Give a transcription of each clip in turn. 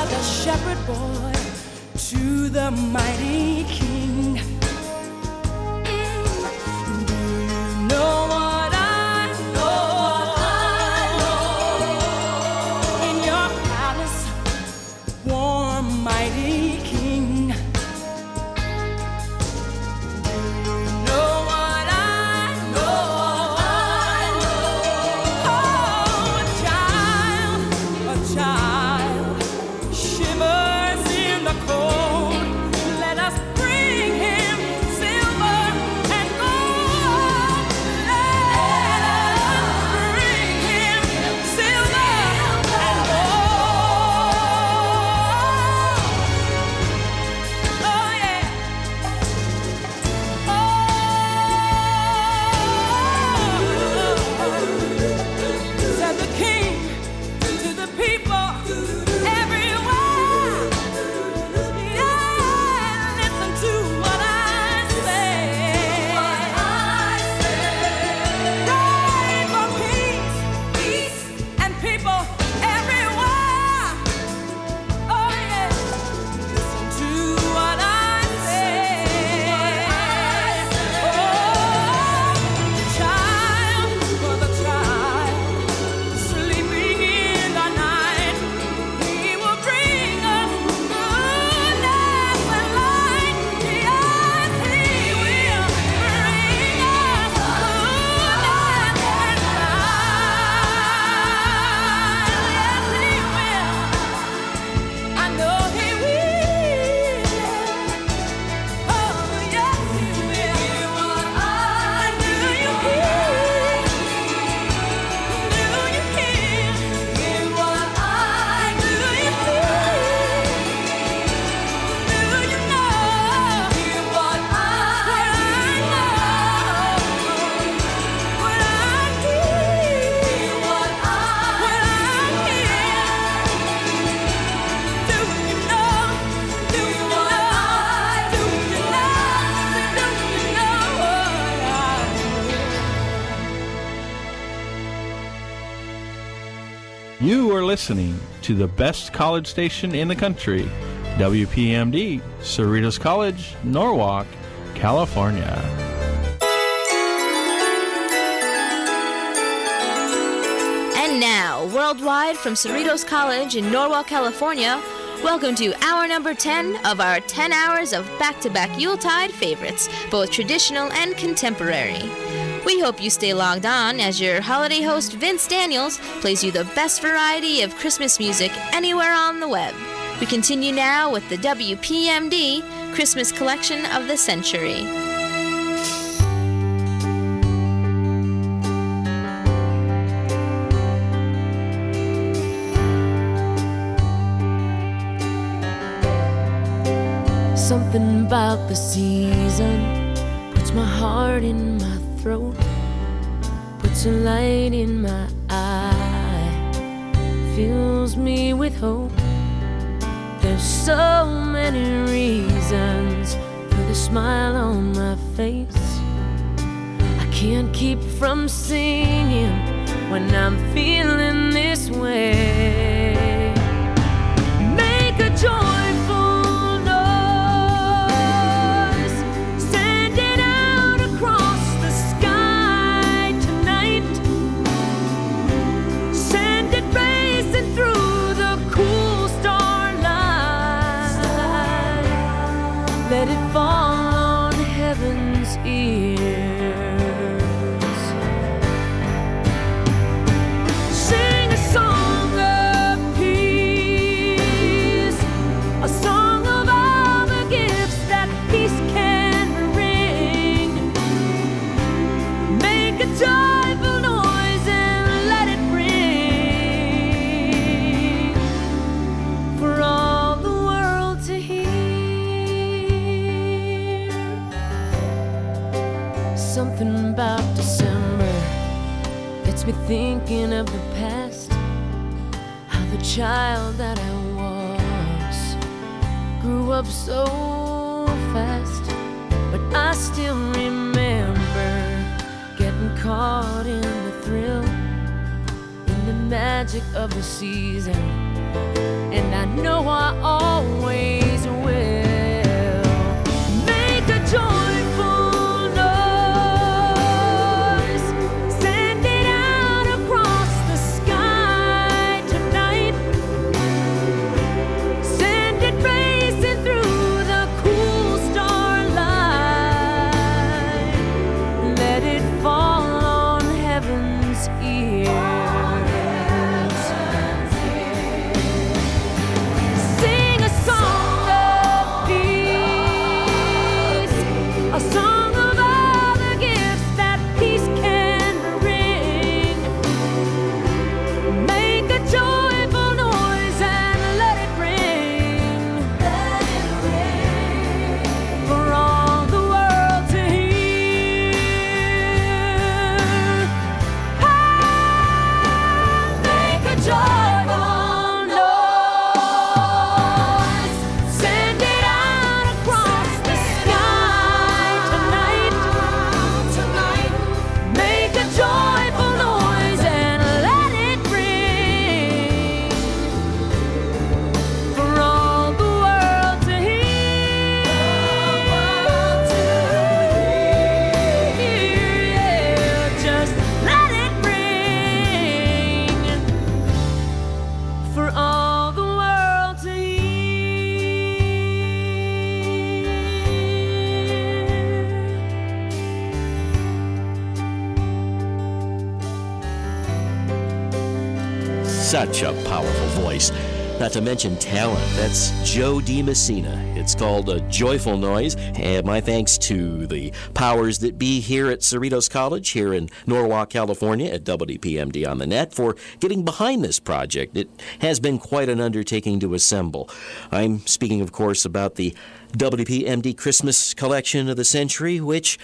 like a shepherd boy to the mighty king. Do you know what I know? In your palace, warm, mighty king. Do you know what I know? Oh, a child shivers in the cold. Let us bring him silver and gold. Let us bring him silver and gold. Oh yeah. Said the king to the people everywhere. Yeah, listen to what I say. Pray for peace and people everywhere. Oh yeah, listen to what I say. Oh, the child sleeping in the night, he will bring us goodness and light. Yes, he will bring us goodness and light. Yes, he will. I know he will. Oh, yes, he will. Do you hear? Do you hear? Hear what I do. You hear? Do you know? Hear what I know. What I hear. What I hear. Do you know? Do you know? Do you know? Do you know what I You are listening to the best college station in the country, WPMD, Cerritos College, Norwalk, California. And now, worldwide from Cerritos College in Norwalk, California, welcome to hour number 10 of our 10 hours of back-to-back Yuletide favorites, both traditional and contemporary. We hope you stay logged on as your holiday host Vince Daniels plays you the best variety of Christmas music anywhere on the web. We continue now with the WPMD Christmas Collection of the Century. Something about the season puts my heart in my throat, puts a light in my eye, fills me with hope. There's so many reasons for the smile on my face. I can't keep from singing when I'm feeling this way. Make a joyful noise, send it out across the sky tonight. Send it racing through the cool starlight. Let it fall on heaven's ears. Sing a song of peace, a song of all the gifts that peace can bring. Make a joyful noise and let it ring for all the world to hear. Something about December gets me thinking of the past, how the child that I was grew up so fast. But I still remember getting caught in the thrill, in the magic of the season. And I know I such a powerful voice. Not to mention talent. That's Joe D. Messina. It's called A Joyful Noise. And my thanks to the powers that be here at Cerritos College, here in Norwalk, California, at WPMD on the net, for getting behind this project. It has been quite an undertaking to assemble. I'm speaking, of course, about the WPMD Christmas Collection of the Century, which,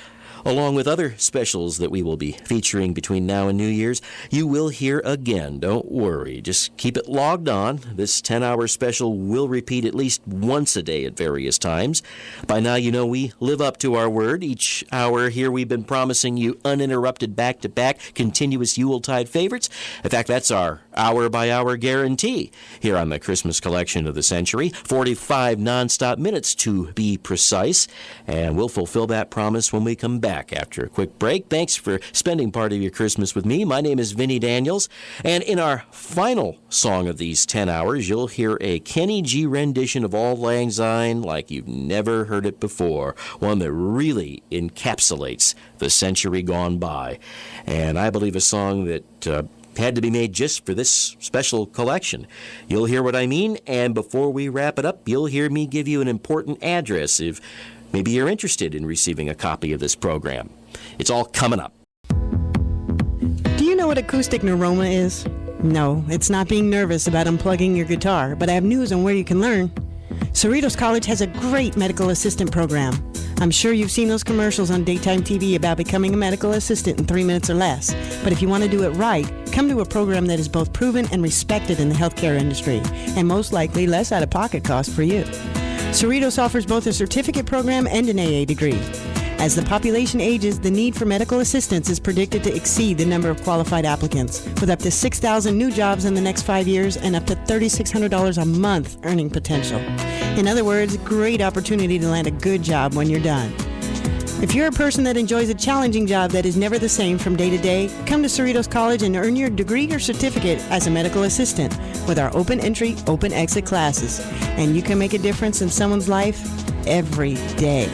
along with other specials that we will be featuring between now and New Year's, you will hear again. Don't worry. Just keep it logged on. This 10-hour special will repeat at least once a day at various times. By now, you know we live up to our word. Each hour here, we've been promising you uninterrupted back-to-back continuous Yuletide favorites. In fact, that's our hour-by-hour guarantee here on the Christmas Collection of the Century. 45 nonstop minutes to be precise. And we'll fulfill that promise when we come back after a quick break. Thanks for spending part of your Christmas with me. My name is Vinny Daniels, and in our final song of these 10 hours, you'll hear a Kenny G rendition of Auld Lang Syne like you've never heard it before, one that really encapsulates the century gone by, and I believe a song that had to be made just for this special collection. You'll hear what I mean, and before we wrap it up, you'll hear me give you an important address if maybe you're interested in receiving a copy of this program. It's all coming up. Do you know what acoustic neuroma is? No, it's not being nervous about unplugging your guitar, but I have news on where you can learn. Cerritos College has a great medical assistant program. I'm sure you've seen those commercials on daytime TV about becoming a medical assistant in 3 minutes or less. But if you want to do it right, come to a program that is both proven and respected in the healthcare industry, and most likely less out-of-pocket cost for you. Cerritos offers both a certificate program and an AA degree. As the population ages, the need for medical assistance is predicted to exceed the number of qualified applicants, with up to 6,000 new jobs in the next 5 years and up to $3,600 a month earning potential. In other words, great opportunity to land a good job when you're done. If you're a person that enjoys a challenging job that is never the same from day to day, come to Cerritos College and earn your degree or certificate as a medical assistant with our open entry, open exit classes. And you can make a difference in someone's life every day.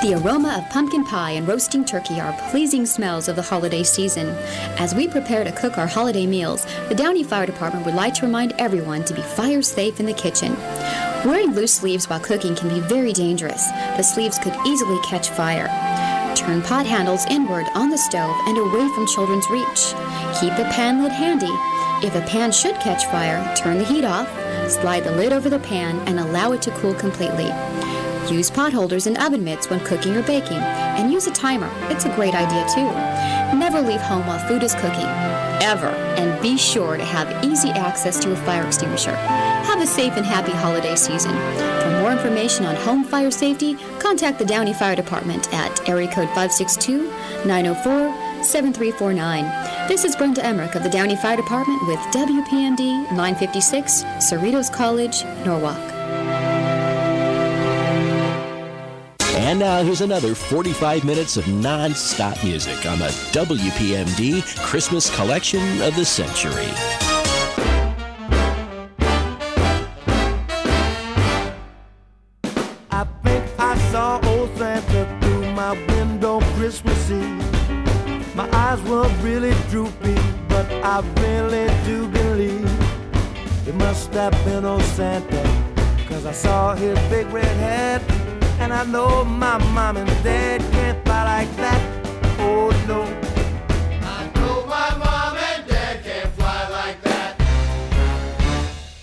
The aroma of pumpkin pie and roasting turkey are pleasing smells of the holiday season. As we prepare to cook our holiday meals, the Downey Fire Department would like to remind everyone to be fire safe in the kitchen. Wearing loose sleeves while cooking can be very dangerous. The sleeves could easily catch fire. Turn pot handles inward on the stove and away from children's reach. Keep the pan lid handy. If a pan should catch fire, turn the heat off, slide the lid over the pan, and allow it to cool completely. Use pot holders and oven mitts when cooking or baking, and use a timer. It's a great idea too. Never leave home while food is cooking, ever, and be sure to have easy access to a fire extinguisher. Have a safe and happy holiday season. For more information on home fire safety, contact the Downey Fire Department at area code 562-904-7349. This is Brenda Emmerich of the Downey Fire Department with WPMD 956, Cerritos College, Norwalk. And now here's another 45 minutes of non-stop music on the WPMD Christmas Collection of the Century. I think I saw old Santa through my window Christmas Eve. My eyes were really droopy, but I really do believe it must have been old Santa, 'cause I saw his big red hat. And I know my mom and dad can't fly like that. Oh no. I know my mom and dad can't fly like that.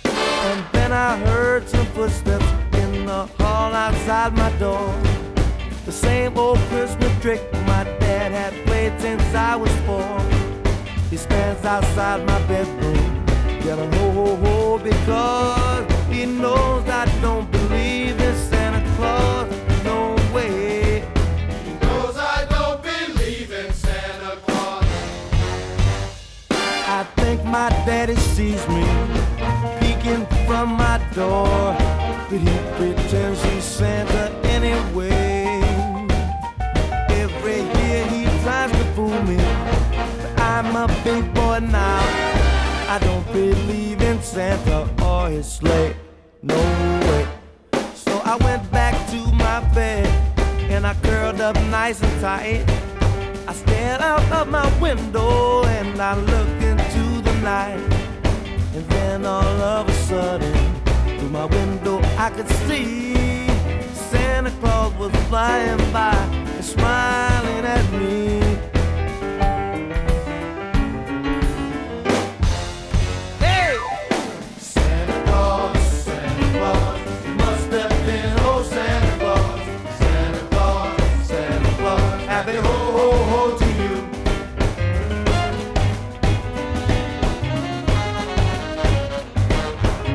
And then I heard some footsteps in the hall outside my door. The same old Christmas trick my dad had played since I was 4. He stands outside my bedroom, yelling ho ho ho, because he knows I don't believe in Santa Claus. No way. He knows I don't believe in Santa Claus. I think my daddy sees me peeking from my door, but he pretends he's Santa anyway. Every year he tries to fool me, but I'm a big boy now. I don't believe in Santa or his sleigh. No way. So I went back to my bed and I curled up nice and tight. I I stared out of my window and I looked into the night. And then all of a sudden, through my window I could see Santa Claus was flying by and smiling at me. Hey! Santa Claus, Santa Claus, you must have been old Santa Claus. Santa Claus, Santa Claus, happy ho ho ho to you.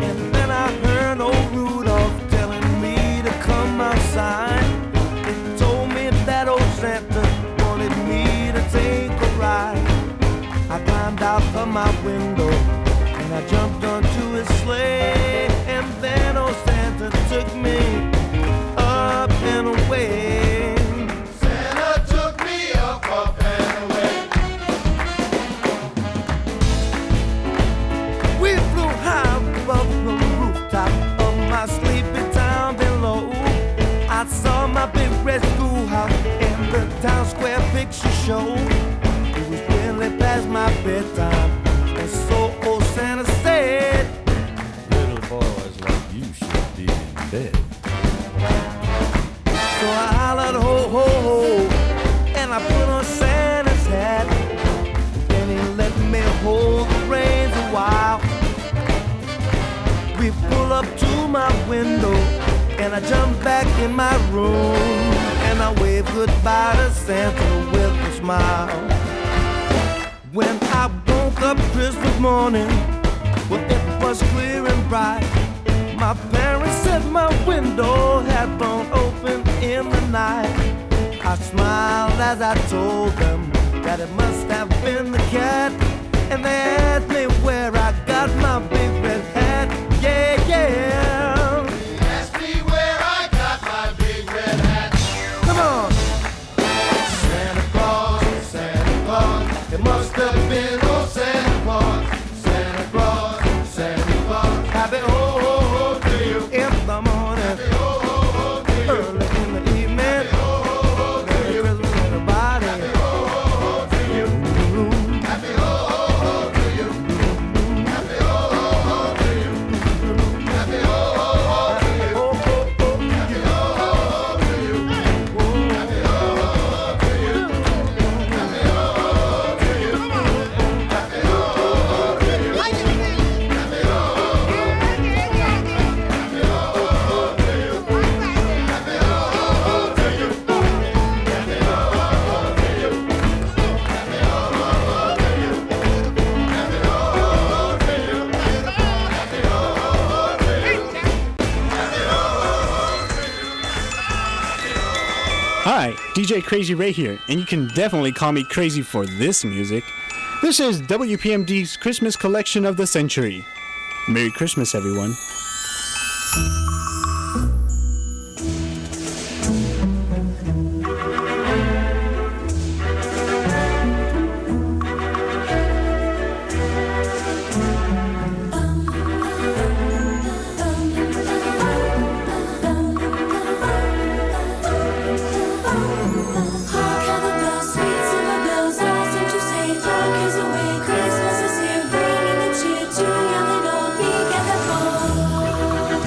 And then I heard old Rudolph telling me to come outside. He told me that old Santa wanted me to take a ride. I climbed out of my window and I jumped onto his sleigh. And then old Santa took me up and away. Santa took me up and away. We flew high above the rooftop of my sleepy town below. I saw my big red schoolhouse and the town square picture show. It was really past my bedtime, and so old Santa said, little boys like you should be in bed. So I hollered ho ho ho, and I put on Santa's hat. Then he let me hold the reins a while. We pull up to my window, and I jump back in my room, and I wave goodbye to Santa with a smile. When I woke up Christmas morning, well, it was clear and bright. My parents said my window had blown open in the night. I smiled as I told them that it must have been the cat. And they asked me where I got my big red hat. Yeah, yeah. He asked me where I got my big red hat. Come on. Santa Claus, Santa Claus, it must have been old Santa Claus. Santa Claus, Santa Claus, Happy ho ho ho to you. in the morning, Happy ho ho ho to you. early in the evening. Happy ho ho ho to Merry you. Christmas, everybody. Happy ho ho ho to you. Happy ho ho ho to you. Happy ho ho ho to you. Happy ho ho ho to you. Ho, ho, ho. Happy ho ho ho to you. Happy ho ho ho to you. Happy ho ho ho to you. Happy ho ho ho to you. Happy ho ho ho to you. Happy ho ho ho to you. Hi, DJ Crazy Ray here, and you can definitely call me crazy for this music. This is WPMD's Christmas collection of the century. Merry Christmas, everyone. Hark how the bells, sweet silver bells, all seem to say, dark is away, Christmas is here, bringing the cheer to young and old, big and the bold.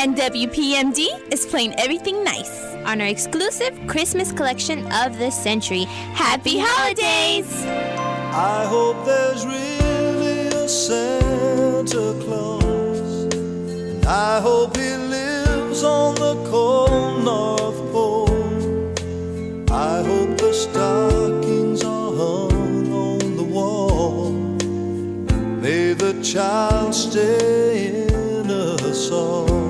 And WPMD is playing everything nice on our exclusive Christmas collection of the century. Happy holidays! I hope there's really a Santa Claus, and I hope he lives on the cold North Pole. I hope the stockings are hung on the wall. May the child stay in us all.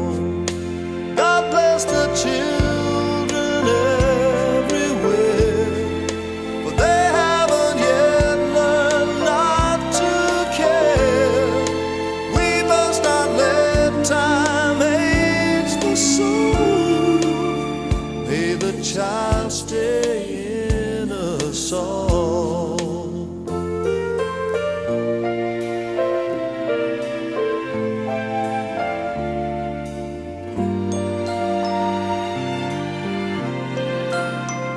God bless the children everywhere, but they haven't yet learned not to care. We must not let time age the soul. May the child stay in us all.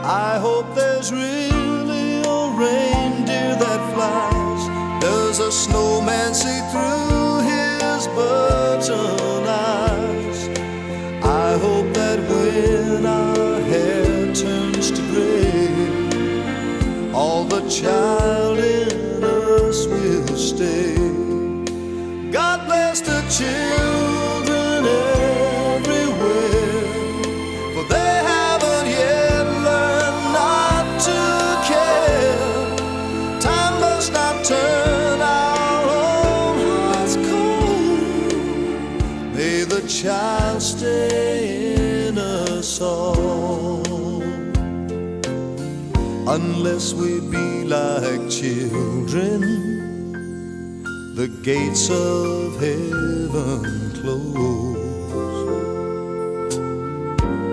I hope there's really a reindeer that flies. Does a snowman see through his button eyes? I hope that when our hair turns to gray, all the child in us will stay. God bless the children everywhere, for they haven't yet learned not to care. Time must not turn our own hearts cold. May the child stay in us all. Unless we be like children, the gates of heaven close.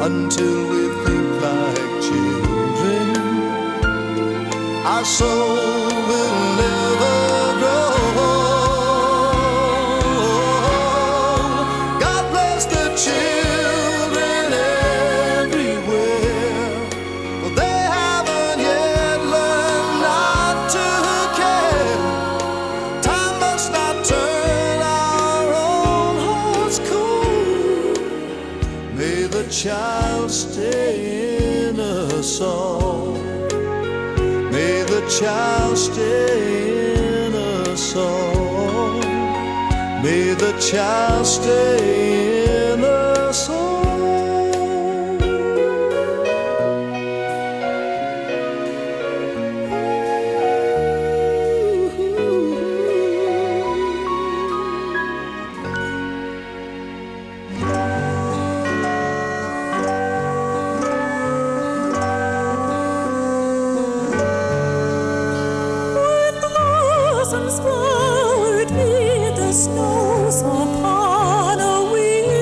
Until we think like children, our soul will never grow. God bless the children everywhere, for they haven't yet learned not to care. Time must not turn our own hearts cold. May the child stay in us all. May the child stay in us all. May the child stay in us all. When blossoms flowered 'neath the snows upon a wheel,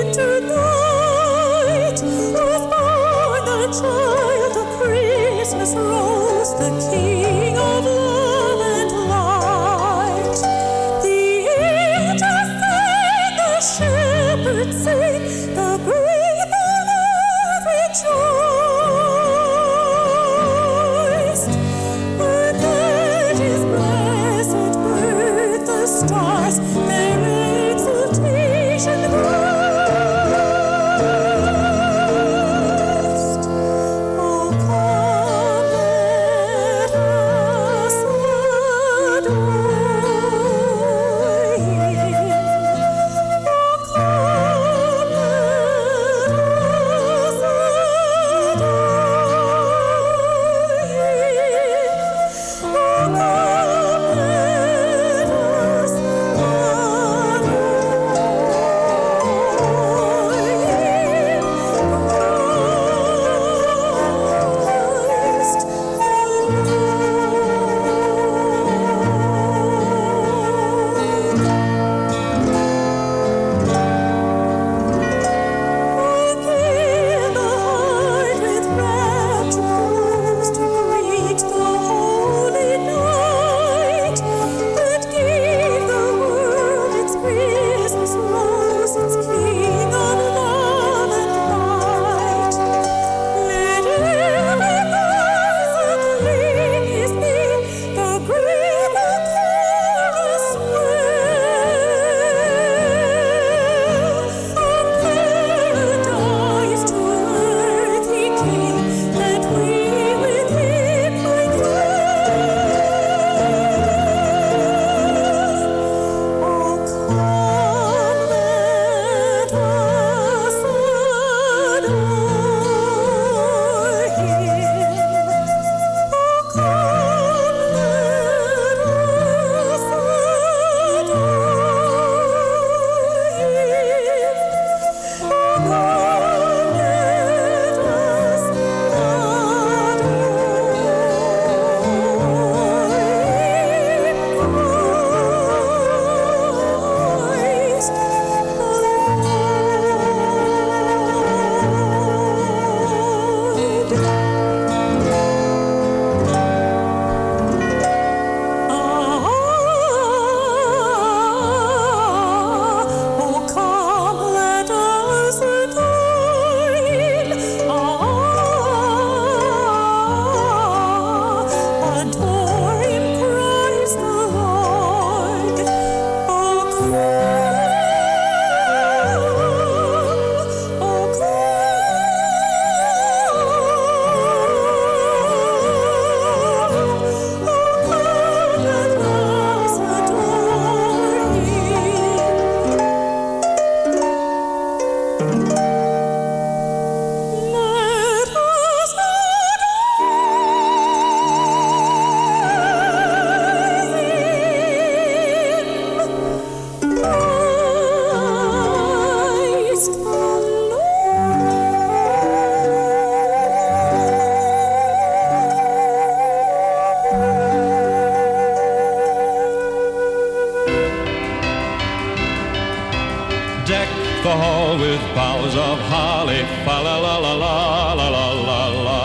hall with boughs of holly, fa la la la la la la la la.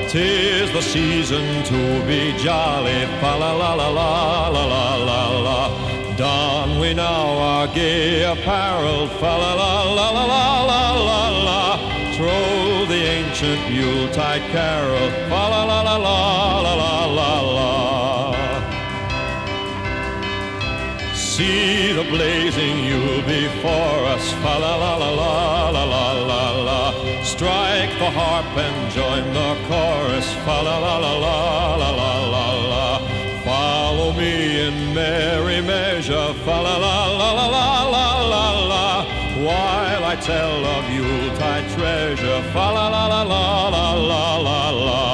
'Tis the season to be jolly, fa la la la la la la la la. Don we now our gay apparel, fa la la la la la la la la. Troll the ancient Yuletide carol, fa la la la la la la la la. See the blazing Yule before us, fa la la la la la la la la. Strike the harp and join the chorus, fa la la la la la la la la. Follow me in merry measure, fa la la la la la la la la. While I tell of Yuletide treasure, fa la la la la la la la la.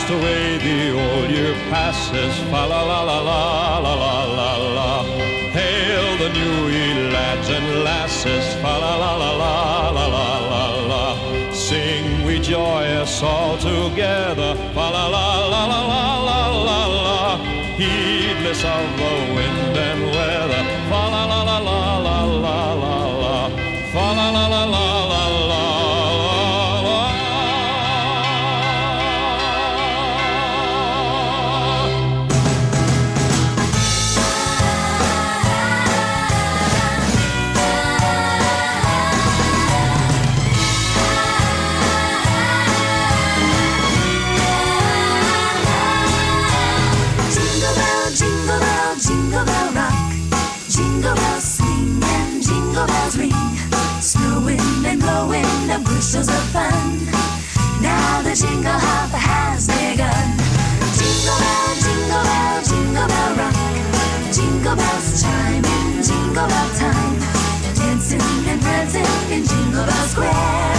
Away the old year passes, fa la la la la la la la la. Hail the new ye lads and lasses, fa la la la la la la la la. Sing we joyous all together, fa la la la la la la la la. Heedless of the wind and weather, fa la la la la la la la la. Fa la la la la la la. Jingle bell rock, jingle bells swing and jingle bells ring. Snowing and blowing the bushels of fun. Now the jingle hop has begun. Jingle bell, jingle bell, jingle bell rock. Jingle bells chime in jingle bell time. Dancing and prancing in Jingle Bell Square.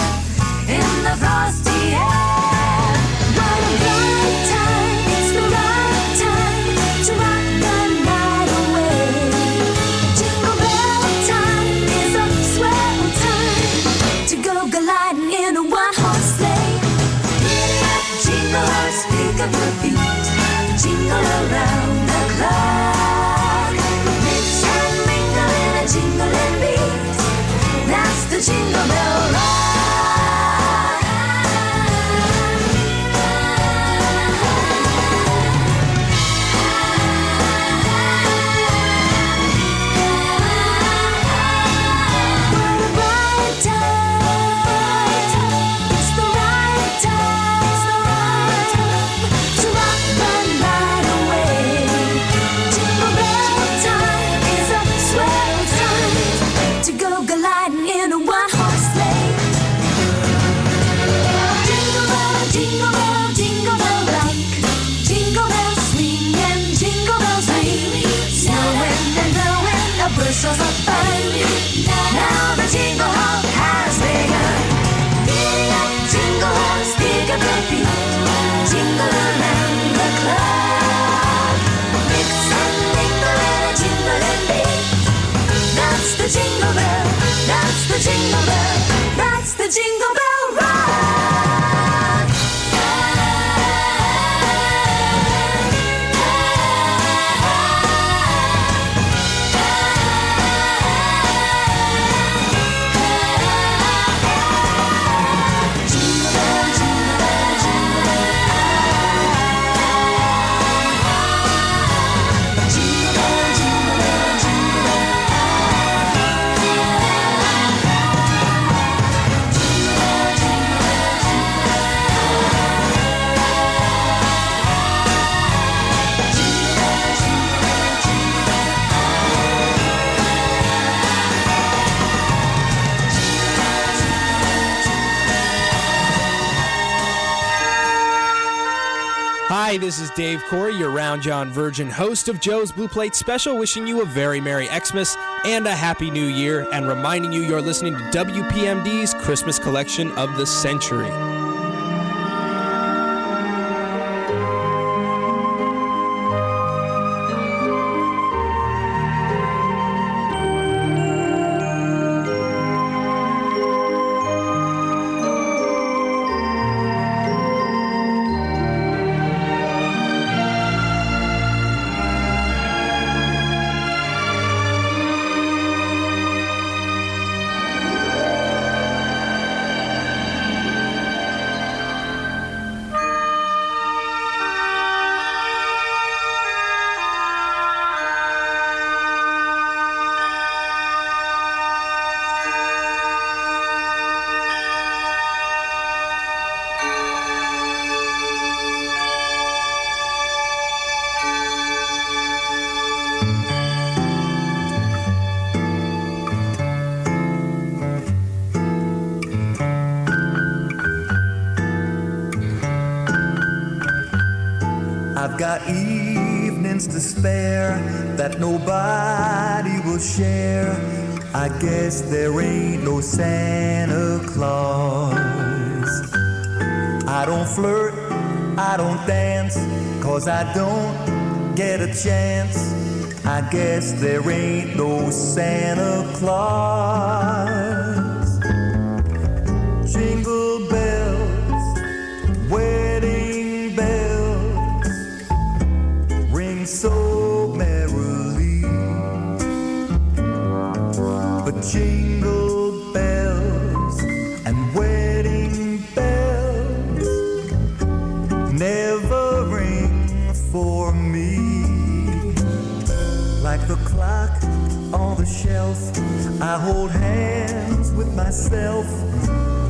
In the frosty air. What a bright time, it's the right time to rock the night away. Jingle bell time is a swell time to go gliding in a one-horse sleigh. Giddy up, jingle horse, pick up your feet, jingle around the clock. Mix and mingle in a jingling beat. That's the Jingle Bell Rock. Bushels of fun. Now the jingle hop has begun. Giddy up, jingle horse, pick up your feet, jingle around the clock. Mix and mingle in a jingling beat. That's the jingle bell. That's the jingle bell. That's the Jingle Bell Rock. Hi, this is Dave Corey, your Round John Virgin host of Joe's Blue Plate Special, wishing you a very Merry Xmas and a Happy New Year, and reminding you you're listening to WPMD's Christmas Collection of the Century. I've got evenings to spare that nobody will share. I guess there ain't no Santa Claus. I don't flirt, I don't dance, 'cause I don't get a chance. I guess there ain't no Santa Claus. Jingle bells, wedding bells, ring so merrily. But jingle bells and wedding bells never ring for me. Like the clock on the shelf, I hold hands with myself.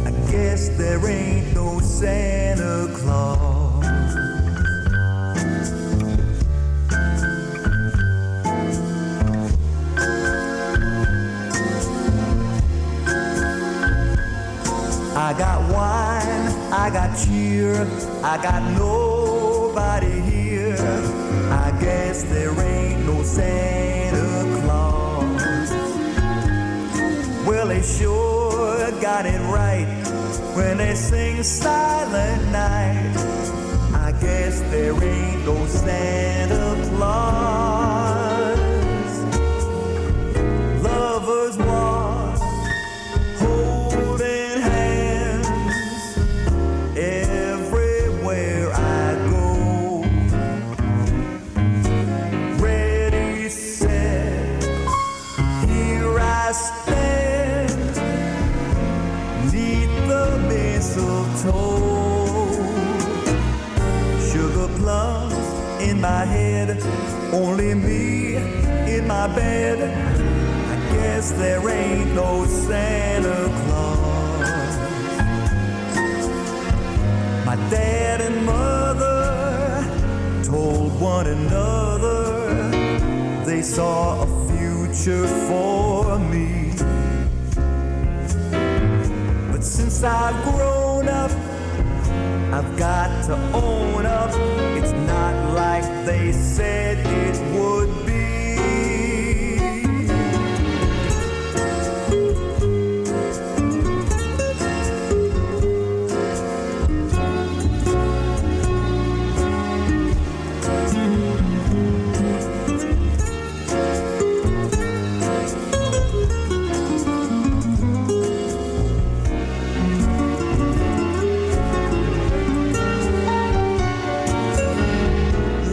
I guess there ain't no Santa Claus. I got wine, I got cheer, I got nobody here. I guess there ain't no Santa Claus. Well, they sure got it right when they sing Silent Night. I guess there ain't no Santa Claus. Lovers walk holding hands everywhere I go. Ready, set, here I stand, neath the mistletoe. Sugar plums in my head, only me in my bed. I guess there ain't no Santa Claus. My dad and mother told one another they saw a future for me. But since I've grown up, I've got to own up. It's not like they said it would be.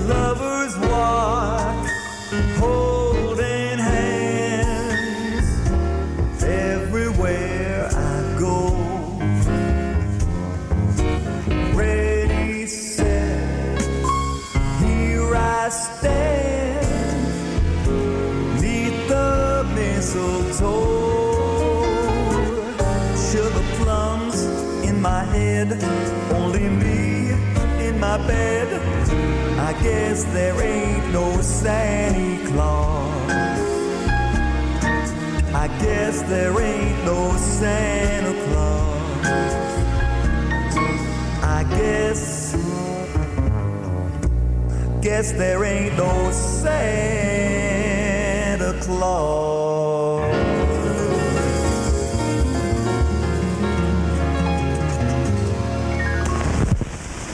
Lovers walk holding hands everywhere I go. Ready, set, here I stand, neath the mistletoe. Sugar plums in my head, only me in my bed. I guess there ain't no Santa Claus. I guess there ain't no Santa Claus. I guess there ain't no Santa Claus.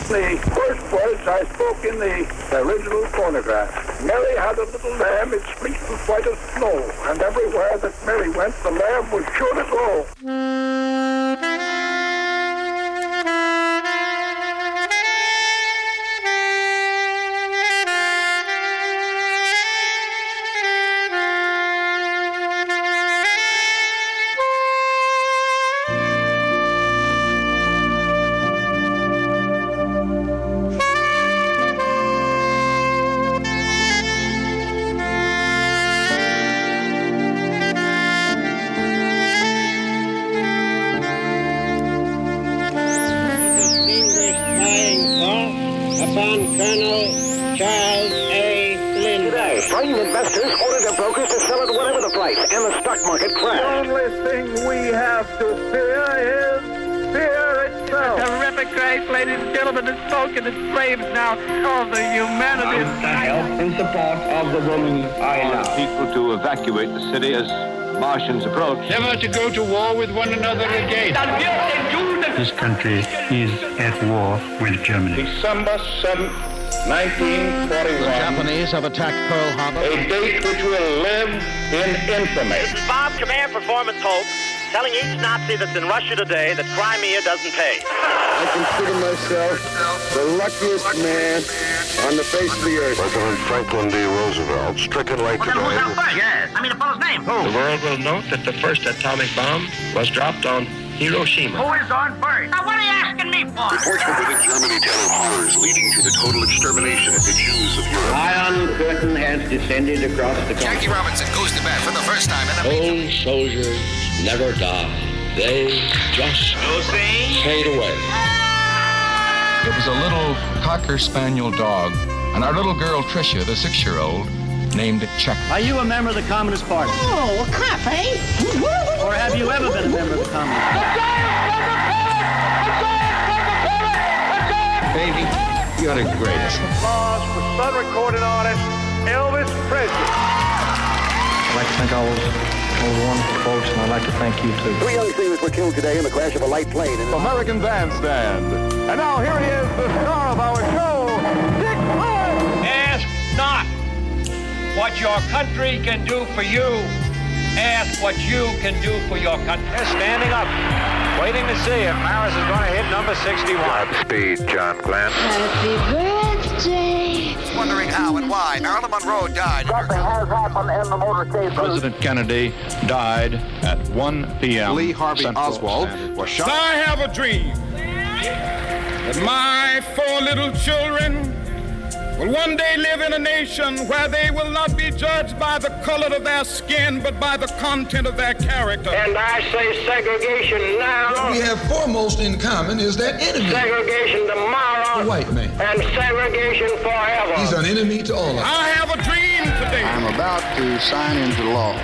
The first words I spoke in the original phonograph. Mary had a little lamb, its fleece was white as snow, and everywhere that Mary went, the lamb was sure to go. Upon Colonel Charles A. Lynn. Today, frightened investors ordered their brokers to sell at whatever the price, and the stock market crashed. The only thing we have to fear is fear itself. A terrific Christ, ladies and gentlemen, the smoke and the flames now of the humanity. The help and support of the woman I love. People to evacuate the city as Martians approach. Never to go to war with one another again. This country is at war with Germany. December 7th, 1941. The Japanese have attacked Pearl Harbor. A date which will live in infamy. This is Bob, Command Performance Hope, telling each Nazi that's in Russia today that Crimea doesn't pay. I consider myself the luckiest man on the face of the earth. President Franklin D. Roosevelt, stricken late today. Yes. I mean, the fellow's name. The world will note that the first atomic bomb was dropped on Hiroshima. Who is on first? Now, what are you asking me for? Reports from within Germany tell of horrors leading to the total extermination of the Jews of Europe. The Iron Curtain has descended across the country. Jackie Robinson goes to bat for the first time in a Old soldiers never die. They just fade away. It was a little Cocker Spaniel dog, and our little girl Tricia, the 6-year-old, named it Check. Are you a member of the Communist Party? Oh, a cop, eh? Or have you ever been a member of the Communist Party? Baby, you're the greatest. Applause for Sun recording artist Elvis Presley. I'd like to thank all those wonderful folks, and I'd like to thank you, too. 3 young seniors were killed today in the crash of a light plane. American Bandstand. And now here he is, the star of our show, Dick Clark. Ask not what your country can do for you. Ask what you can do for your country. They're standing up, waiting to see if Maris is going to hit number 61. Godspeed, John Glenn. Happy birthday. Wondering how and why Marilyn Monroe died. Something has happened in the motorcade. President Kennedy died at 1 p.m. Lee Harvey Oswald was shot. I have a dream that my 4 little children will one day live in a nation where they will not be judged by the color of their skin, but by the content of their character. And I say segregation now. What we have foremost in common is that enemy. Segregation tomorrow. The white man. And segregation forever. He's an enemy to all of us. I have a dream today. I'm about to sign into law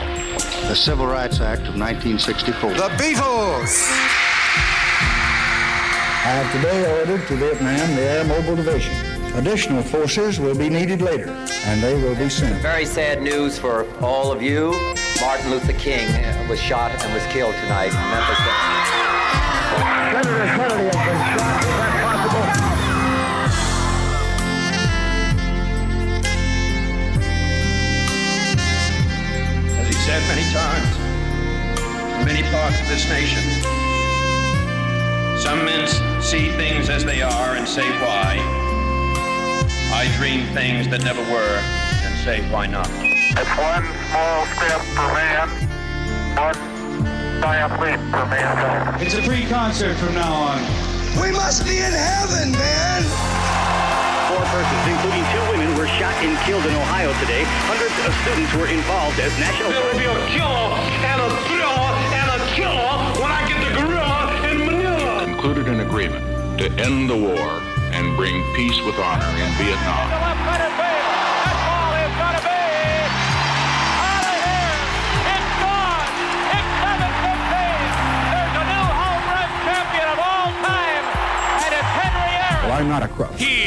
the Civil Rights Act of 1964. The Beatles. I have today ordered to Vietnam the Air Mobile Division. Additional forces will be needed later, and they will be sent. Very sad news for all of you. Martin Luther King was shot and was killed tonight in Memphis. Senator Kennedy has been shot. Is that possible? As he said many times, in many parts of this nation, some men see things as they are and say why. I dream things that never were and say why not. It's one small step for man, one giant leap for mankind. It's a free concert from now on. We must be in heaven, man. 4 persons, including 2 women, were shot and killed in Ohio today. Hundreds of students were involved as national... There will be a killer and a thriller and a killer when I get the gorilla in Manila. Concluded an agreement to end the war and bring peace with honor in Vietnam. The left-handed field. That ball is going to be out of here. It's gone. It's 7-15. There's a new home run champion of all time, and it's Henry Aaron. Well, I'm not a crook. Here's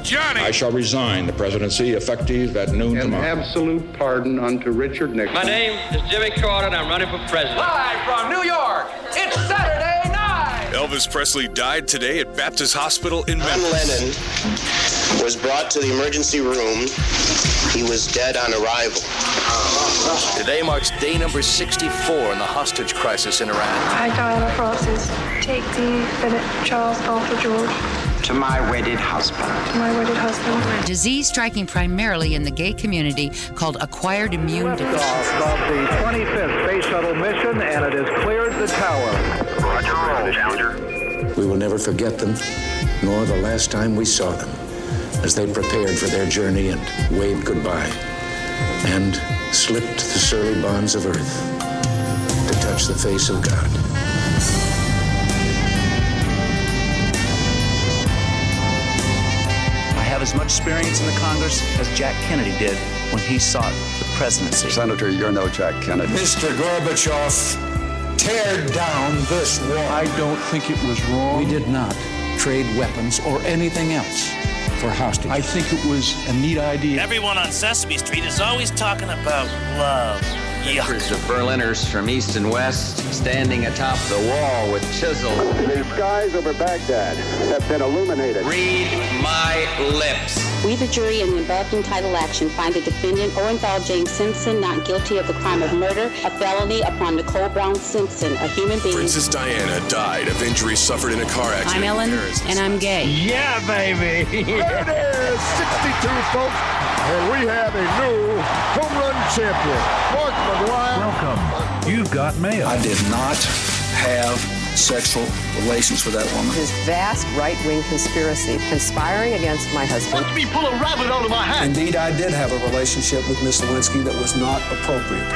Johnny. I shall resign the presidency effective at noon tomorrow. Absolute pardon unto Richard Nixon. My name is Jimmy Carter, and I'm running for president. Live from New York, it's Saturday night. Elvis Presley died today at Baptist Hospital in Memphis. John Lennon was brought to the emergency room. He was dead on arrival. Today marks day number 64 in the hostage crisis in Iran. I, Diana Francis, take thee, Philip, Charles, Arthur, George. To my wedded husband. To my wedded husband. A disease striking primarily in the gay community called acquired immune deficiency. Of the 25th Space Shuttle mission, and it has cleared the tower. Roger, Challenger. We will never forget them, nor the last time we saw them, as they prepared for their journey and waved goodbye, and slipped the surly bonds of earth to touch the face of God. I have as much experience in the Congress as Jack Kennedy did when he sought the presidency. Senator, you're no Jack Kennedy. Mr. Gorbachev, tear down this wall. I don't think it was wrong. We did not trade weapons or anything else for hostages. I think it was a neat idea. Everyone on Sesame Street is always talking about love. Pictures of Berliners from east and west standing atop the wall with chisels. The skies over Baghdad have been illuminated. Read my lips. We, the jury, in the above entitled action, find the defendant, Orenthal James Simpson, not guilty of the crime of murder, a felony upon Nicole Brown Simpson, a human being. Princess Diana died of injuries suffered in a car accident. I'm Ellen, and I'm gay. Yeah, baby. There it is, 62, folks. And we have a new home run champion, Mark McGwire. Welcome. You've got mail. I did not have sexual relations with that woman. This vast right-wing conspiracy conspiring against my husband. Let me pull a rabbit out of my hat. Indeed, I did have a relationship with Miss Lewinsky that was not appropriate.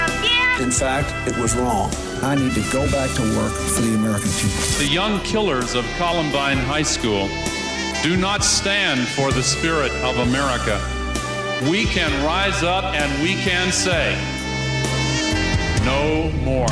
In fact, it was wrong. I need to go back to work for the American people. The young killers of Columbine High School do not stand for the spirit of America. We can rise up and we can say, no more.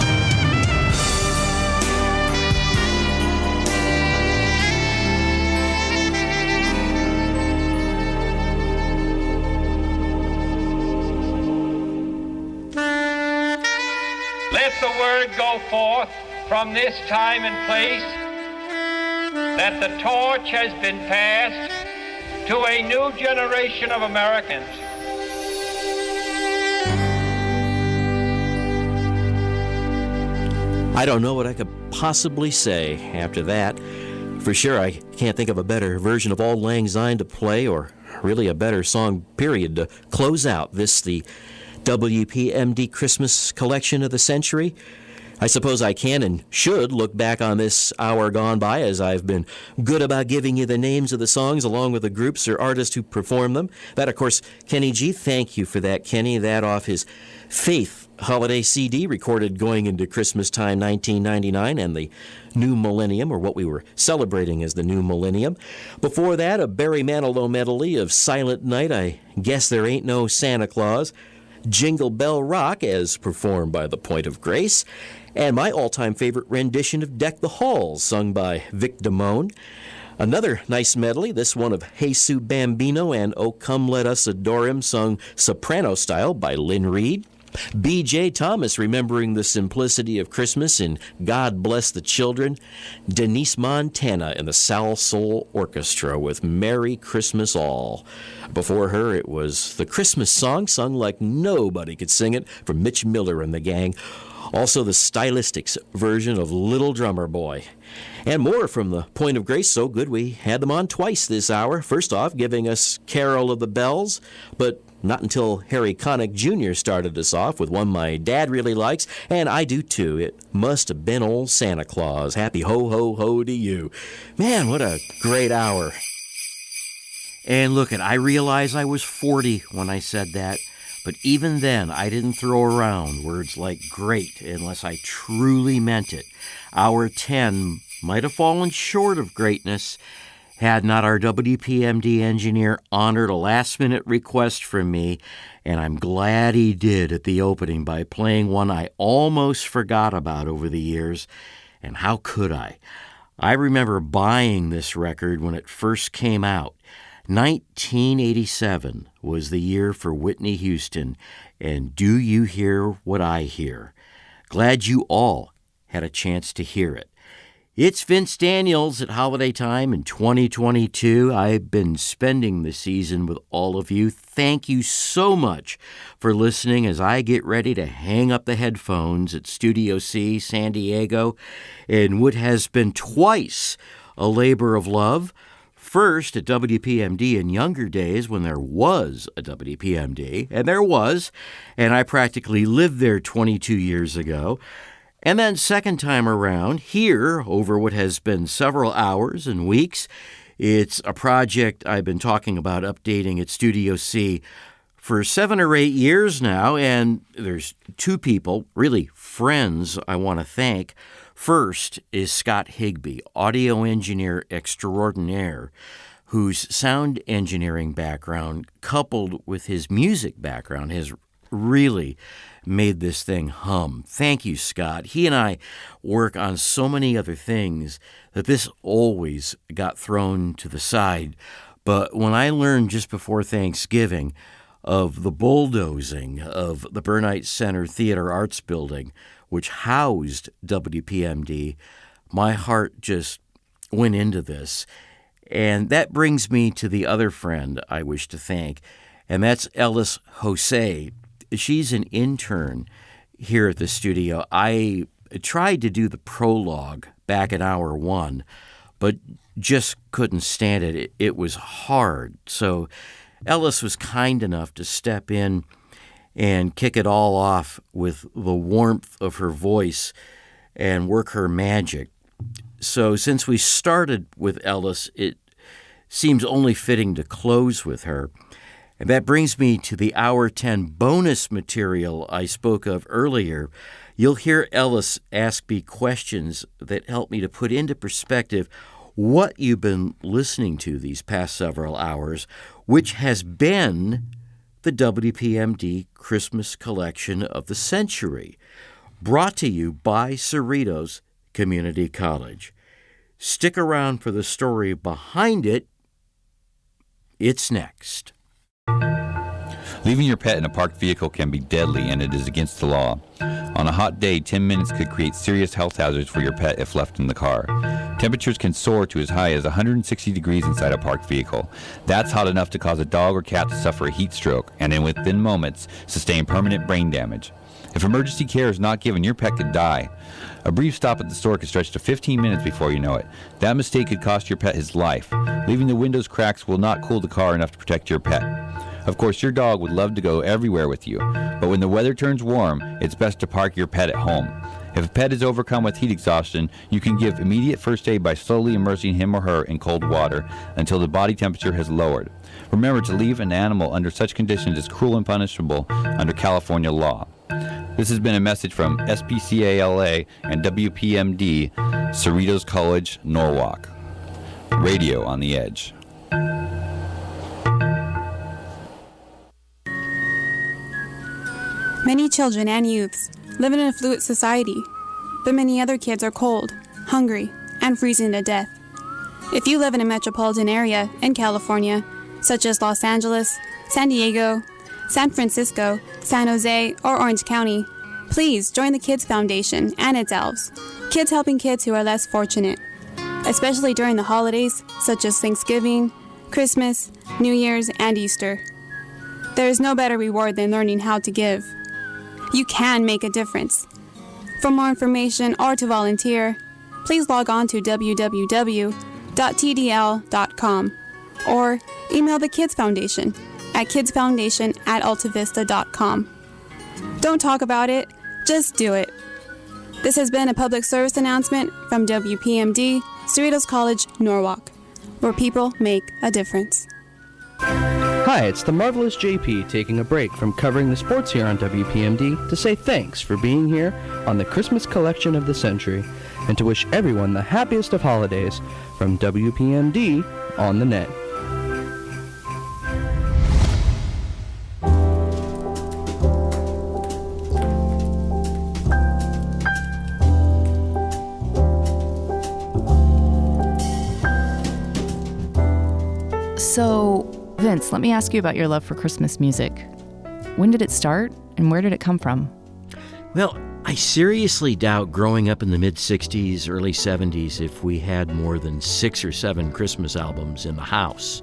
Let the word go forth from this time and place that the torch has been passed to a new generation of Americans. I don't know what I could possibly say after that. For sure, I can't think of a better version of Auld Lang Syne to play, or really a better song, period, to close out the WPMD Christmas collection of the century. I suppose I can and should look back on this hour gone by, as I've been good about giving you the names of the songs along with the groups or artists who perform them. That, of course, Kenny G. Thank you for that, Kenny. That off his Faith holiday CD recorded going into Christmas time 1999 and the new millennium, or what we were celebrating as the new millennium. Before that, a Barry Manilow medley of Silent Night, I Guess There Ain't No Santa Claus, Jingle Bell Rock as performed by the Point of Grace, and my all-time favorite rendition of Deck the Halls, sung by Vic Damone. Another nice medley, this one of Gesu, Bambino and Oh Come Let Us Adore Him, sung soprano style by Lynn Reid. B.J. Thomas remembering the simplicity of Christmas in God Bless the Children. Denise Montana and the Salsoul Orchestra with Merry Christmas All. Before her, it was the Christmas song sung like nobody could sing it from Mitch Miller and the gang. Also the Stylistics version of Little Drummer Boy. And more from the Point of Grace, so good we had them on twice this hour. First off, giving us Carol of the Bells, but not until Harry Connick Jr. started us off with one my dad really likes, and I do too. It must have been old Santa Claus. Happy ho, ho, ho to you. Man, what a great hour. And look, I realize I was 40 when I said that, but even then I didn't throw around words like great unless I truly meant it. Hour 10 might have fallen short of greatness had not our WPMD engineer honored a last-minute request from me, and I'm glad he did at the opening by playing one I almost forgot about over the years. And how could I? I remember buying this record when it first came out. 1987 was the year for Whitney Houston, and do you hear what I hear? Glad you all had a chance to hear it. It's Vince Daniels at Holiday Time in 2022. I've been spending the season with all of you. Thank you so much for listening as I get ready to hang up the headphones at Studio C, San Diego, in what has been twice a labor of love. First at WPMD in younger days when there was a WPMD, and there was, and I practically lived there 22 years ago. And then second time around, here, over what has been several hours and weeks, it's a project I've been talking about updating at Studio C for 7 or 8 years now, and there's two people, really friends, I want to thank. First is Scott Higbee, audio engineer extraordinaire, whose sound engineering background, coupled with his music background, has really made this thing hum. Thank you, Scott. He and I work on so many other things that this always got thrown to the side. But when I learned just before Thanksgiving of the bulldozing of the Burnite Center Theater Arts Building, which housed WPMD, my heart just went into this. And that brings me to the other friend I wish to thank, and that's Ellis Jose. She's an intern here at the studio. I tried to do the prologue back at hour 1, but just couldn't stand it. It was hard. So Ellis was kind enough to step in and kick it all off with the warmth of her voice and work her magic. So since we started with Ellis, it seems only fitting to close with her. And that brings me to the Hour 10 bonus material I spoke of earlier. You'll hear Ellis ask me questions that help me to put into perspective what you've been listening to these past several hours, which has been the WPMD Christmas Collection of the Century, brought to you by Cerritos Community College. Stick around for the story behind it. It's next. Leaving your pet in a parked vehicle can be deadly, and it is against the law. On a hot day, 10 minutes could create serious health hazards for your pet if left in the car. Temperatures can soar to as high as 160 degrees inside a parked vehicle. That's hot enough to cause a dog or cat to suffer a heat stroke, and within moments, sustain permanent brain damage. If emergency care is not given, your pet could die. A brief stop at the store could stretch to 15 minutes before you know it. That mistake could cost your pet his life. Leaving the windows cracks will not cool the car enough to protect your pet. Of course, your dog would love to go everywhere with you, but when the weather turns warm, it's best to park your pet at home. If a pet is overcome with heat exhaustion, you can give immediate first aid by slowly immersing him or her in cold water until the body temperature has lowered. Remember, to leave an animal under such conditions is cruel and punishable under California law. This has been a message from SPCALA and WPMD, Cerritos College, Norwalk. Radio on the Edge. Many children and youths live in an affluent society, but many other kids are cold, hungry, and freezing to death. If you live in a metropolitan area in California, such as Los Angeles, San Diego, San Francisco, San Jose, or Orange County, please join the Kids Foundation and its elves, kids helping kids who are less fortunate, especially during the holidays such as Thanksgiving, Christmas, New Year's, and Easter. There is no better reward than learning how to give. You can make a difference. For more information or to volunteer, please log on to www.tdl.com or email the Kids Foundation at kidsfoundation@altavista.com. Don't talk about it, just do it. This has been a public service announcement from WPMD, Cerritos College, Norwalk, where people make a difference. Hi, it's the marvelous JP taking a break from covering the sports here on WPMD to say thanks for being here on the Christmas Collection of the Century and to wish everyone the happiest of holidays from WPMD on the net. So, Vince, let me ask you about your love for Christmas music. When did it start, and where did it come from? Well, I seriously doubt growing up in the mid-'60s, early '70s, if we had more than 6 or 7 Christmas albums in the house.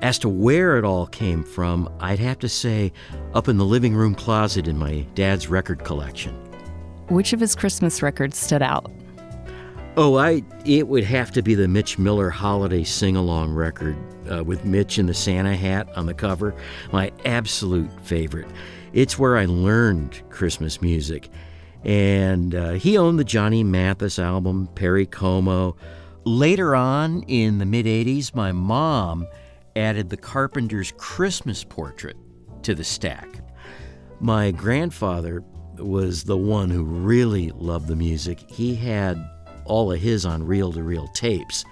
As to where it all came from, I'd have to say up in the living room closet in my dad's record collection. Which of his Christmas records stood out? It would have to be the Mitch Miller Holiday Sing-Along record with Mitch in the Santa hat on the cover. My absolute favorite. It's where I learned Christmas music. And he owned the Johnny Mathis album, Perry Como. Later on, in the mid-'80s, my mom added the Carpenter's Christmas Portrait to the stack. My grandfather was the one who really loved the music. He had all of his on reel-to-reel tapes.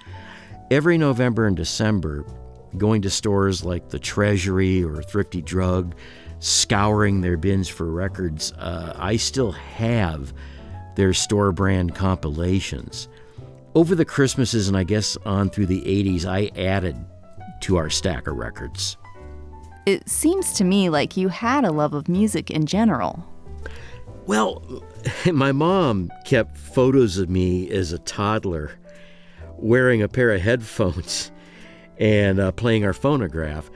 Every November and December, going to stores like the Treasury or Thrifty Drug scouring their bins for records, I still have their store brand compilations. Over the Christmases and I guess on through the 80s, I added to our stack of records. It seems to me like you had a love of music in general. Well, my mom kept photos of me as a toddler wearing a pair of headphones and playing our phonograph.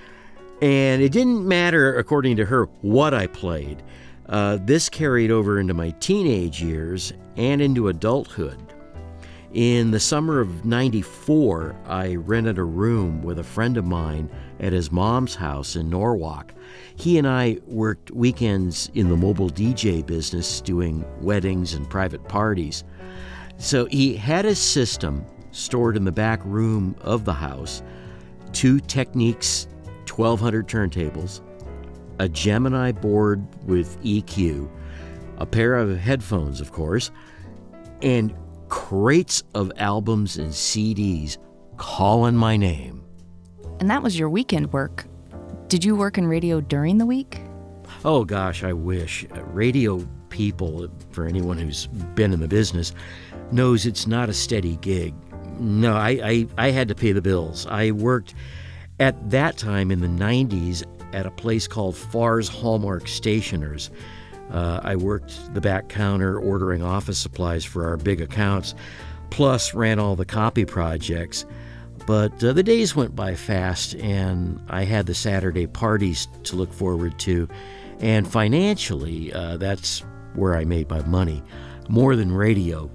And it didn't matter, according to her, what I played. This carried over into my teenage years and into adulthood. In the summer of '94, I rented a room with a friend of mine at his mom's house in Norwalk. He and I worked weekends in the mobile DJ business doing weddings and private parties. So he had his system stored in the back room of the house, 2 Technics 1200 turntables, a Gemini board with EQ, a pair of headphones, of course, and crates of albums and CDs calling my name. And that was your weekend work. Did you work in radio during the week? Oh gosh, I wish. Radio people, for anyone who's been in the business, knows it's not a steady gig. No, I had to pay the bills. I worked at that time in the 90s at a place called Farr's Hallmark Stationers. I worked the back counter ordering office supplies for our big accounts, plus ran all the copy projects. But the days went by fast, and I had the Saturday parties to look forward to. And financially, that's where I made my money. More than radio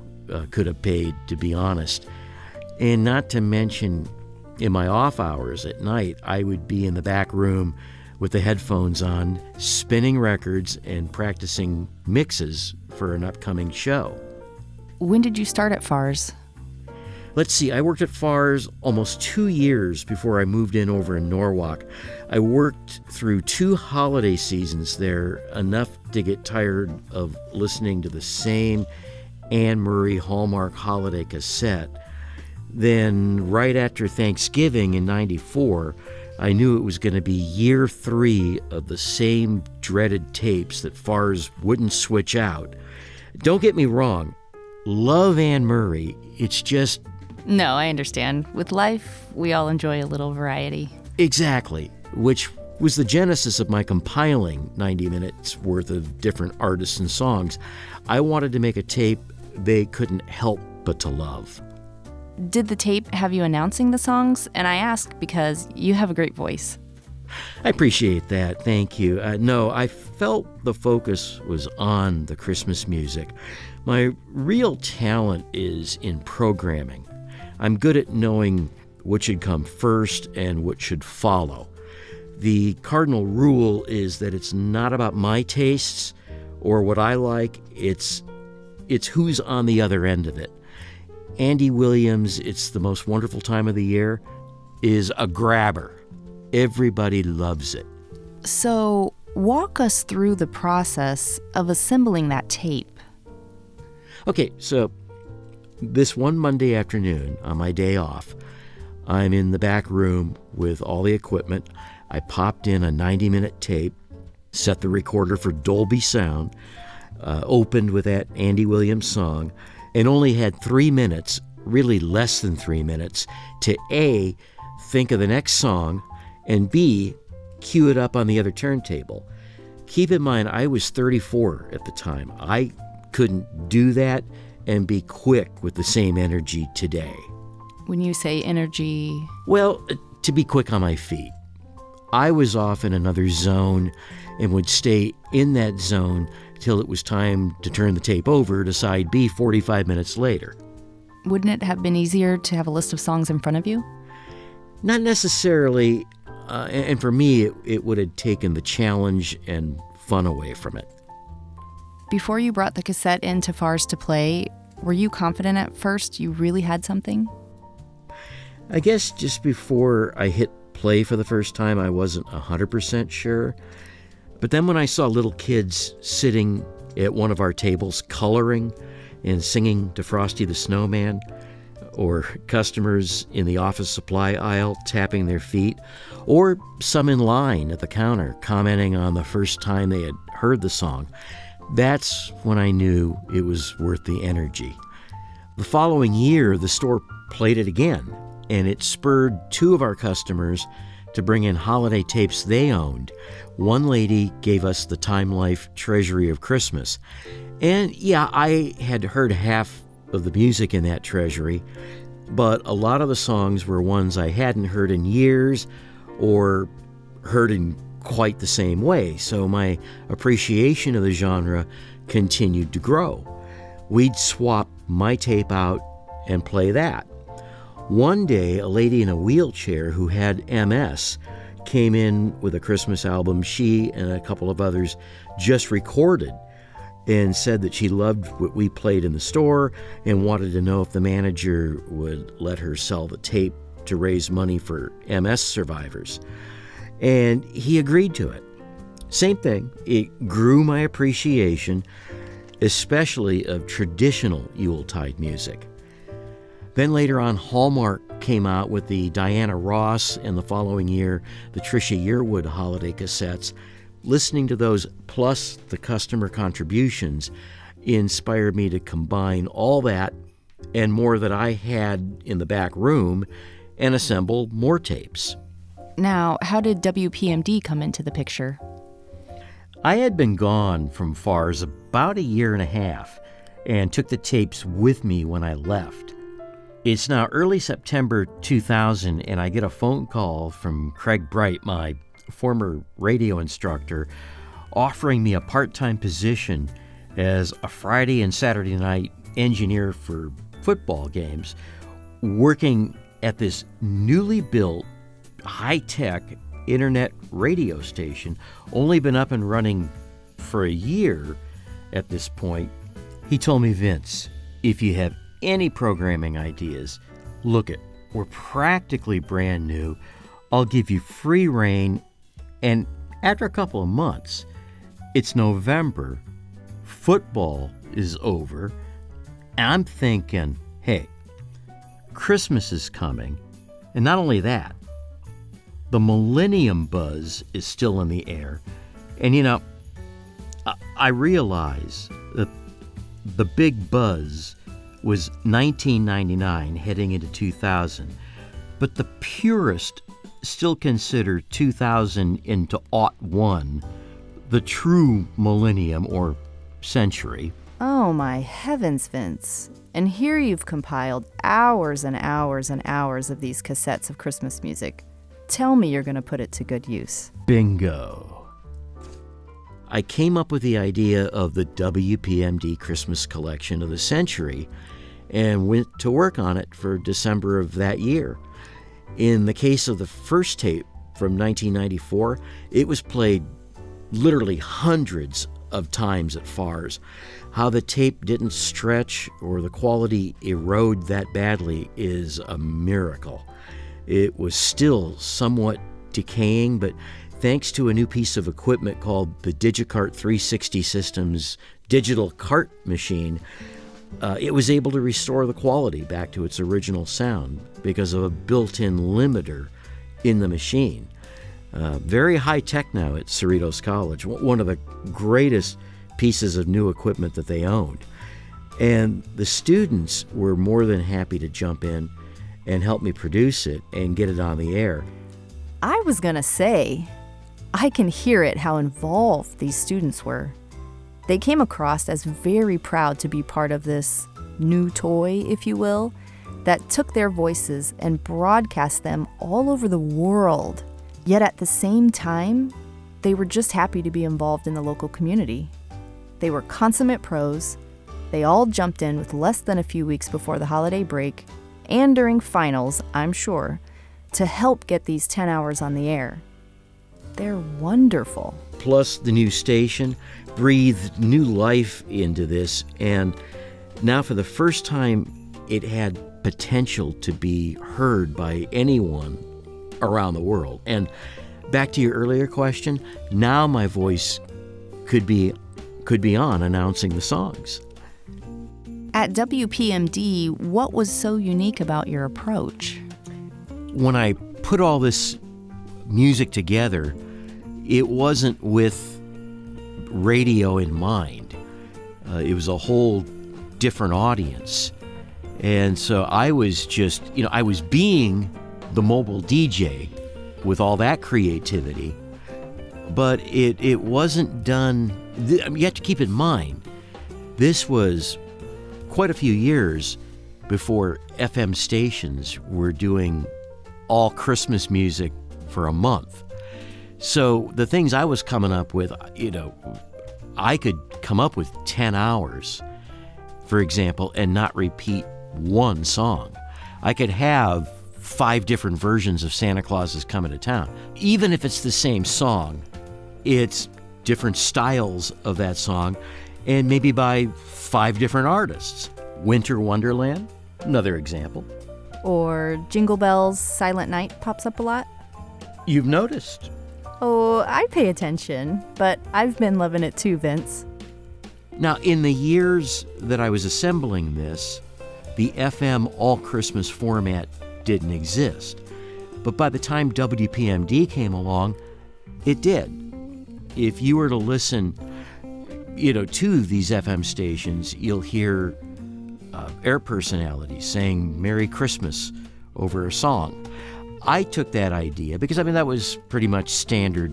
could have paid, to be honest. And not to mention, in my off hours at night, I would be in the back room with the headphones on, spinning records and practicing mixes for an upcoming show. When did you start at Farr's? Let's see, I worked at Farr's almost 2 years before I moved in over in Norwalk. I worked through 2 holiday seasons there, enough to get tired of listening to the same Anne Murray Hallmark holiday cassette. Then, right after Thanksgiving in '94, I knew it was going to be year 3 of the same dreaded tapes that Farr's wouldn't switch out. Don't get me wrong, love Anne Murray, it's just... No, I understand. With life, we all enjoy a little variety. Exactly, which was the genesis of my compiling 90 minutes worth of different artists and songs. I wanted to make a tape they couldn't help but to love. Did the tape have you announcing the songs? And I ask because you have a great voice. I appreciate that, thank you. No, I felt the focus was on the Christmas music. My real talent is in programming. I'm good at knowing what should come first and what should follow. The cardinal rule is that it's not about my tastes or what I like, it's who's on the other end of it. Andy Williams' It's the Most Wonderful Time of the Year is a grabber. Everybody loves it. So, walk us through the process of assembling that tape. Okay, so this one Monday afternoon on my day off, I'm in the back room with all the equipment. I popped in a 90-minute tape, set the recorder for Dolby Sound, opened with that Andy Williams song, and only had 3 minutes, really less than 3 minutes, to A, think of the next song, and B, cue it up on the other turntable. Keep in mind, I was 34 at the time. I couldn't do that and be quick with the same energy today. When you say energy... Well, to be quick on my feet. I was off in another zone and would stay in that zone till it was time to turn the tape over to side B 45 minutes later. Wouldn't it have been easier to have a list of songs in front of you? Not necessarily, and for me, it would have taken the challenge and fun away from it. Before you brought the cassette into Farr's to play, were you confident at first you really had something? I guess just before I hit play for the first time, I wasn't 100% sure. But then when I saw little kids sitting at one of our tables coloring and singing to Frosty the Snowman, or customers in the office supply aisle tapping their feet, or some in line at the counter commenting on the first time they had heard the song. That's when I knew it was worth the energy. The following year, the store played it again, and it spurred two of our customers to bring in holiday tapes they owned. One lady gave us the Time Life Treasury of Christmas. And yeah, I had heard half of the music in that treasury, but a lot of the songs were ones I hadn't heard in years or heard in quite the same way, so my appreciation of the genre continued to grow. We'd swap my tape out and play that. One day, a lady in a wheelchair who had MS came in with a Christmas album she and a couple of others just recorded and said that she loved what we played in the store and wanted to know if the manager would let her sell the tape to raise money for MS survivors. And he agreed to it. Same thing, it grew my appreciation, especially of traditional Yuletide music. Then later on, Hallmark came out with the Diana Ross and the following year, the Trisha Yearwood holiday cassettes. Listening to those plus the customer contributions inspired me to combine all that and more that I had in the back room and assemble more tapes. Now, how did WPMD come into the picture? I had been gone from FARS about a year and a half and took the tapes with me when I left. It's now early September 2000, and I get a phone call from Craig Bright, my former radio instructor, offering me a part-time position as a Friday and Saturday night engineer for football games, working at this newly built high-tech internet radio station, only been up and running for a year at this point. He told me, Vince, if you have any programming ideas, look it. We're practically brand new. I'll give you free rein. And after a couple of months, it's November, football is over, and I'm thinking, hey, Christmas is coming. And not only that, the Millennium buzz is still in the air. And, you know, I realize that the big buzz was 1999 heading into 2000. But the purists still consider 2000 into 01 the true millennium or century. Oh my heavens, Vince. And here you've compiled hours and hours and hours of these cassettes of Christmas music. Tell me you're going to put it to good use. Bingo. I came up with the idea of the WPMD Christmas collection of the century and went to work on it for December of that year. In the case of the first tape from 1994, it was played literally hundreds of times at FARS. How the tape didn't stretch or the quality erode that badly is a miracle. It was still somewhat decaying, but thanks to a new piece of equipment called the Digicart 360 Systems digital cart machine, it was able to restore the quality back to its original sound because of a built-in limiter in the machine. Very high-tech now at Cerritos College, one of the greatest pieces of new equipment that they owned. And the students were more than happy to jump in and help me produce it and get it on the air. I was going to say, I can hear it how involved these students were. They came across as very proud to be part of this new toy, if you will, that took their voices and broadcast them all over the world. Yet at the same time, they were just happy to be involved in the local community. They were consummate pros. They all jumped in with less than a few weeks before the holiday break, and during finals, I'm sure, to help get these 10 hours on the air. They're wonderful. Plus, the new station breathed new life into this, and now for the first time, it had potential to be heard by anyone around the world. And back to your earlier question, now my voice could be on announcing the songs. At WPMD, what was so unique about your approach? When I put all this music together, it wasn't with radio in mind. It was a whole different audience. And so I was just, I was being the mobile DJ with all that creativity, but it wasn't done. You have to keep in mind, this was quite a few years before FM stations were doing all Christmas music for a month. So the things I was coming up with, I could come up with 10 hours, for example, and not repeat one song. I could have 5 different versions of Santa Claus is Coming to Town. Even if it's the same song, it's different styles of that song, and maybe by 5 different artists. Winter Wonderland, another example. Or Jingle Bells, Silent Night pops up a lot. You've noticed. Oh, I pay attention, but I've been loving it too, Vince. Now, in the years that I was assembling this, the FM All Christmas format didn't exist. But by the time WPMD came along, it did. If you were to listen, to these FM stations, you'll hear air personalities saying Merry Christmas over a song. I took that idea because, that was pretty much standard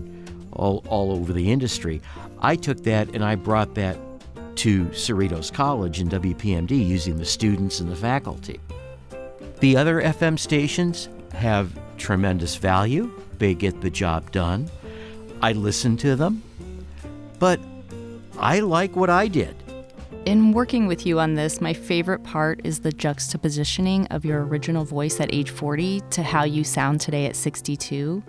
all over the industry. I took that and I brought that to Cerritos College and WPMD using the students and the faculty. The other FM stations have tremendous value. They get the job done. I listen to them, but I like what I did. In working with you on this, my favorite part is the juxtapositioning of your original voice at age 40 to how you sound today at 62.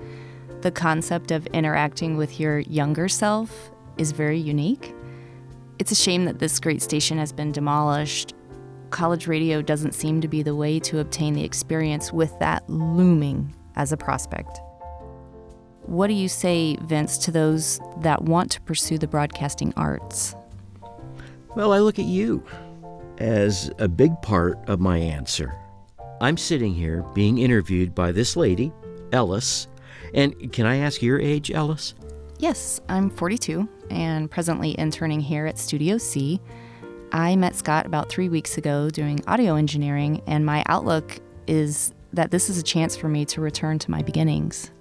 The concept of interacting with your younger self is very unique. It's a shame that this great station has been demolished. College radio doesn't seem to be the way to obtain the experience with that looming as a prospect. What do you say, Vince, to those that want to pursue the broadcasting arts? Well, I look at you as a big part of my answer. I'm sitting here being interviewed by this lady, Ellis. And can I ask your age, Ellis? Yes, I'm 42 and presently interning here at Studio C. I met Scott about 3 weeks ago doing audio engineering, and my outlook is that this is a chance for me to return to my beginnings.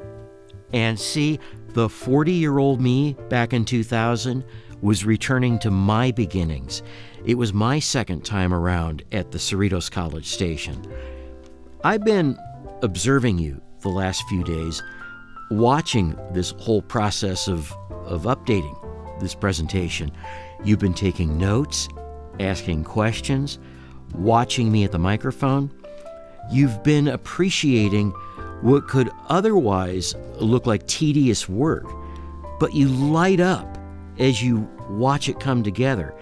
And see, the 40-year-old me back in 2000 was returning to my beginnings. It was my second time around at the Cerritos College station. I've been observing you the last few days, watching this whole process of updating this presentation. You've been taking notes, asking questions, watching me at the microphone. You've been appreciating what could otherwise look like tedious work, but you light up as you watch it come together.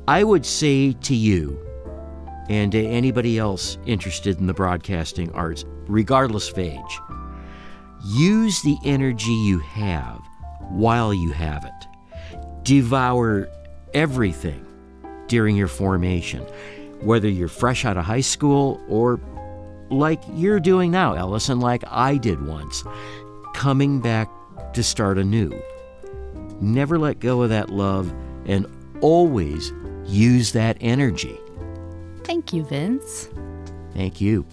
I would say to you and to anybody else interested in the broadcasting arts, regardless of age, use the energy you have while you have it. Devour everything during your formation, whether you're fresh out of high school or like you're doing now, Ellis, and like I did once, coming back to start anew. Never let go of that love and always use that energy. Thank you, Vince. Thank you.